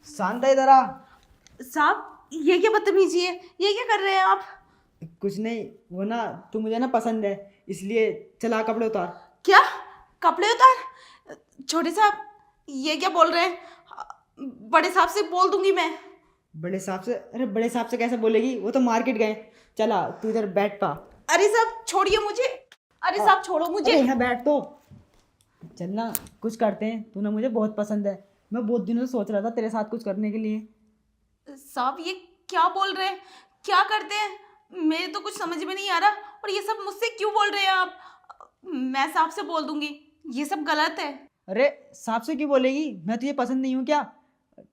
शांता इधर आ। साहब ये क्या बदतमीजी है, ये क्या कर रहे हैं आप? कुछ नहीं, वो ना तू मुझे ना पसंद है, इसलिए चला कपड़े उतार। क्या? कपड़े उतार? छोटे साहब ये क्या बोल रहे हैं? बड़े साहब से बोल दूंगी मैं। बड़े साहब से? अरे बड़े साहब से कैसे बोलेगी, वो तो मार्केट गए। चला तू इधर बैठ पा। अरे साहब छोड़िए मुझे। अरे साहब छोड़ो मुझे। अरे यहाँ बैठ तो। चलना कुछ करते हैं, तू ना मुझे बहुत पसंद है। मैं बहुत दिनों से सोच रहा था तेरे साथ कुछ करने के लिए। साहब ये क्या बोल रहे हैं? क्या करते हैं? मेरे तो कुछ समझ में नहीं आ रहा। और ये सब मुझसे क्यों बोल रहे हैं आप? मैं साहब से बोल दूंगी, ये सब गलत है। अरे साहब से क्यों बोलेगी, मैं तुझे पसंद नहीं हूँ क्या?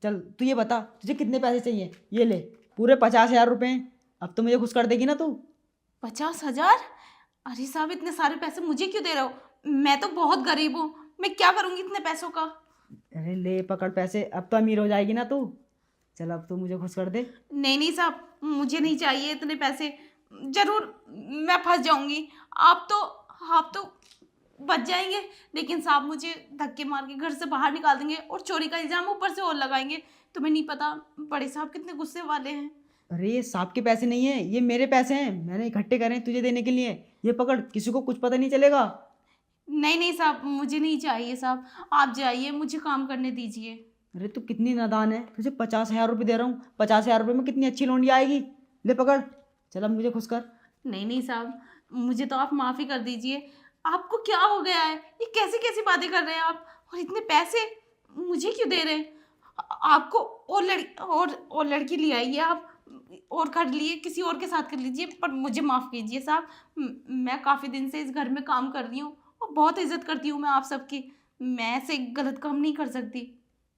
चल तू ये बता, तुझे कितने पैसे चाहिए? ये ले पूरे 50,000 रुपये। अब तो मुझे खुश कर देगी ना तू? 50,000? अरे साहब इतने सारे पैसे मुझे क्यों दे रहे हो? मैं तो बहुत गरीब हूँ, मैं क्या करूंगी इतने पैसों का? अरे ले पकड़ पैसे, अब तो अमीर हो जाएगी ना तू। चल अब तू मुझे खुश कर दे। नहीं नहीं साहब, मुझे नहीं चाहिए इतने पैसे। जरूर मैं फंस जाऊंगी। आप तो बच जाएंगे, लेकिन साहब मुझे धक्के मार के घर से बाहर निकाल देंगे और चोरी का इल्जाम ऊपर से और लगाएंगे। तुम्हें नहीं पता बड़े साहब कितने गुस्से वाले हैं। अरे ये सांप के पैसे नहीं है, ये मेरे पैसे हैं, मैंने इकट्ठे करे हैं तुझे देने के लिए। ये पकड़, किसी को कुछ पता नहीं चलेगा। नहीं नहीं साहब, मुझे नहीं चाहिए साहब। आप जाइए, मुझे काम करने दीजिए। अरे तू कितनी नादान है, तुझे 50,000 रुपये दे रहा हूँ। 50,000 रुपये में कितनी अच्छी लौंडी आएगी। ले पकड़, चल अब मुझे खुश कर। नहीं नहीं साहब, मुझे तो आप माफ़ी कर दीजिए। आपको क्या हो गया है? ये कैसी कैसी बातें कर रहे हैं आप? और इतने पैसे मुझे क्यों दे रहे हैं? आपको और लड़की ले आइए आप, और कर लिए, किसी और के साथ कर लीजिए, पर मुझे माफ़ कीजिए साहब। मैं काफ़ी दिन से इस घर में काम कर रही हूँ और बहुत इज्जत करती हूँ मैं आप सबकी। मैं ऐसे गलत काम नहीं कर सकती।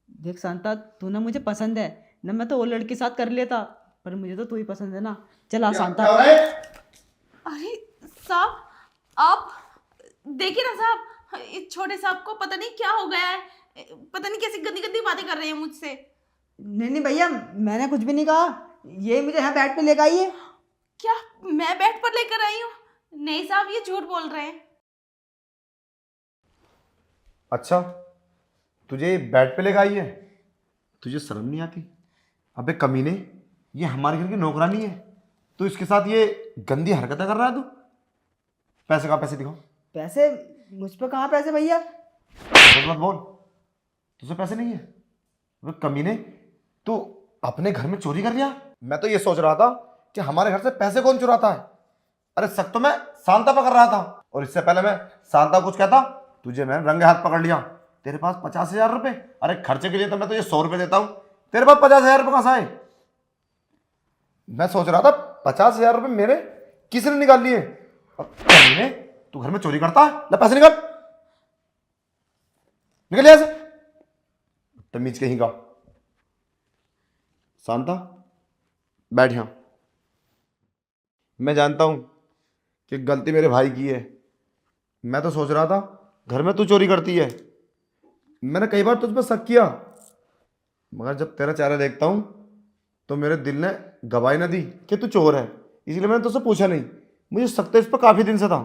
देख शांता, तू ना मुझे पसंद है ना, मैं तो और लड़के के साथ कर लेता, पर मुझे तो तू ही पसंद है ना। चला शांता। अरे साहब, आप देखिए ना साहब, इस छोटे साहब को पता नहीं क्या हो गया है। पता नहीं कैसी गंदी गंदी बातें कर रहे हैं मुझसे। नहीं नहीं भैया, मैंने कुछ भी नहीं कहा। ये मुझे यहाँ बैठ पे लेकर आई है। क्या मैं बेड पर लेकर आई हूँ? नहीं साहब, ये झूठ बोल रहे हैं। अच्छा, तुझे बेड पे लेकर आई है? तुझे शर्म नहीं आती? अबे कमीने, ये हमारे घर की नौकरानी है, तो इसके साथ ये गंदी हरकतें कर रहा है तू? पैसे कहाँ? पैसे दिखाओ। पैसे? मुझ पर कहाँ पैसे भैया? बोल मत बोल, तुझे पैसे नहीं है? अबे कमीने, तू अपने घर में चोरी कर लिया? मैं तो ये सोच रहा था कि हमारे घर से पैसे कौन चुराता है। अरे शक तो मैं शांता पकड़ रहा था, और इससे पहले मैं शांता कुछ कहता, तुझे मैं रंगे हाथ पकड़ लिया। तेरे पास 50,000 रुपये? अरे खर्चे के लिए तो मैं तुझे 100 रुपये देता हूँ, तेरे पास 50,000 रुपये कहाँ से आए? मैं सोच रहा था 50,000 रुपये मेरे किसने निकाल लिए। कमीने, तू घर में चोरी करता है? ले पैसे निकाल, निकल यहाँ से, तमीज कहीं का। शांता बैठ यहाँ। मैं जानता हूं कि गलती मेरे भाई की है। मैं तो सोच रहा था घर में तू चोरी करती है। मैंने कई बार तुझ पर शक किया, मगर जब तेरा चेहरा देखता हूं तो मेरे दिल ने गवाही न दी कि तू चोर है, इसलिए मैंने तुझसे पूछा नहीं। मुझे शक तो इस पर काफ़ी दिन से था,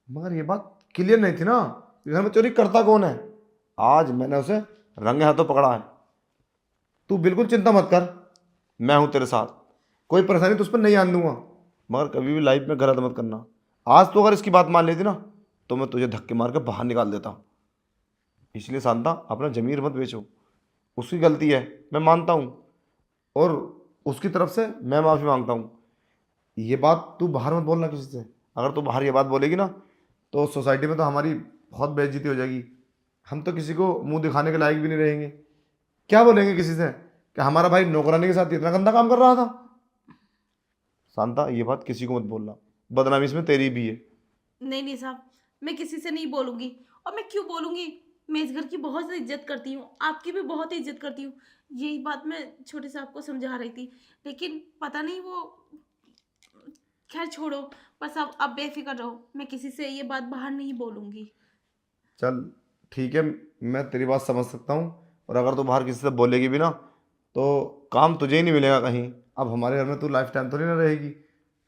मगर ये बात क्लियर नहीं थी ना कि घर में चोरी करता कौन है। आज मैंने उसे रंगे हाथों पकड़ा है। तू बिल्कुल चिंता मत कर, मैं हूं तेरे साथ, कोई परेशानी तुझ पर नहीं आने दूंगा। मगर कभी भी लाइफ में गलत मत करना। आज तो अगर इसकी बात मान लेती ना तो मैं तुझे धक्के मार के बाहर निकाल देता। इसलिए शांता, अपना जमीर मत बेचो। उसकी गलती है, मैं मानता हूँ, और उसकी तरफ से मैं माफ़ी मांगता हूँ। ये बात तू बाहर मत बोलना किसी से। अगर तू बाहर ये बात बोलेगी ना तो सोसाइटी में तो हमारी बहुत बेइज्जती हो जाएगी। हम तो किसी को मुंह दिखाने के लायक भी नहीं रहेंगे। क्या बोलेंगे किसी से कि हमारा भाई नौकरानी के साथ इतना गंदा काम कर रहा था। शांता, ये बात किसी को मत बोलना, बदनामी इसमें तेरी भी है। नहीं नहीं साहब, मैं किसी से नहीं बोलूंगी। और मैं क्यों बोलूंगी? मैं इस घर की बहुत इज्जत करती हूँ, आपकी भी बहुत इज्जत करती हूँ। यही बात मैं छोटे साहब को समझा रही थी, लेकिन पता नहीं वो। खैर छोड़ो, बस अब बेफिक्र रहो, मैं किसी से ये बात बाहर नहीं बोलूंगी। चल ठीक है, मैं तेरी बात समझ सकता हूँ, और अगर तू बाहर किसी से बोलेगी भी ना तो काम तुझे ही नहीं मिलेगा कहीं। अब हमारे घर में तू लाइफ टाइम तो नहीं ना रहेगी,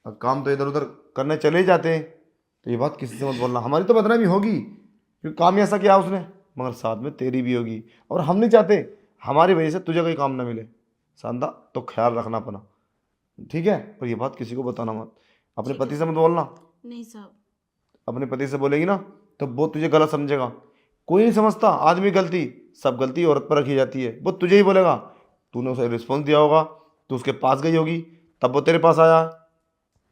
अब काम तो इधर उधर करने चले ही जाते हैं। तो ये बात किसी से मत बोलना, हमारी तो बदनामी होगी क्योंकि काम ही ऐसा किया उसने, मगर साथ में तेरी भी होगी। और हम नहीं चाहते हमारी वजह से तुझे कोई काम ना मिले। शांता, तो ख्याल रखना अपना, ठीक है? और ये बात किसी को बताना मत, अपने ठीक है पति से मत बोलना। नहीं साहब। अपने पति से बोलेगी ना तो वो तुझे गलत समझेगा। कोई नहीं समझता आदमी गलती, सब गलती औरत पर रखी जाती है। वो तुझे ही बोलेगा, तूने उसे रिस्पॉन्स दिया होगा, तू उसके पास गई होगी, तब वो तेरे पास आया है।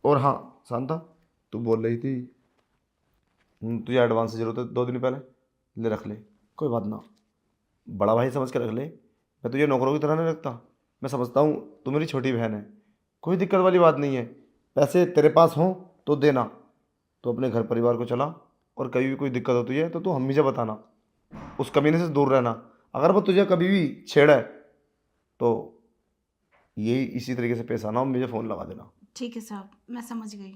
और हाँ शांता, तू बोल रही थी तुझे एडवांस की जरूरत है 2 दिन पहले, ले रख ले, कोई बात ना, बड़ा भाई समझ के रख ले। मैं तुझे नौकरों की तरह नहीं रखता, मैं समझता हूँ तू मेरी छोटी बहन है, कोई दिक्कत वाली बात नहीं है। पैसे तेरे पास हों तो देना, तो अपने घर परिवार को चला, और कभी भी कोई दिक्कत होती है तो तू हम मुझे बताना, उस कमीने से दूर रहना। अगर वो तुझे कभी भी छेड़े तो यही इसी तरीके से पेश आना और मुझे फ़ोन लगा देना। ठीक है साहब, मैं समझ गई।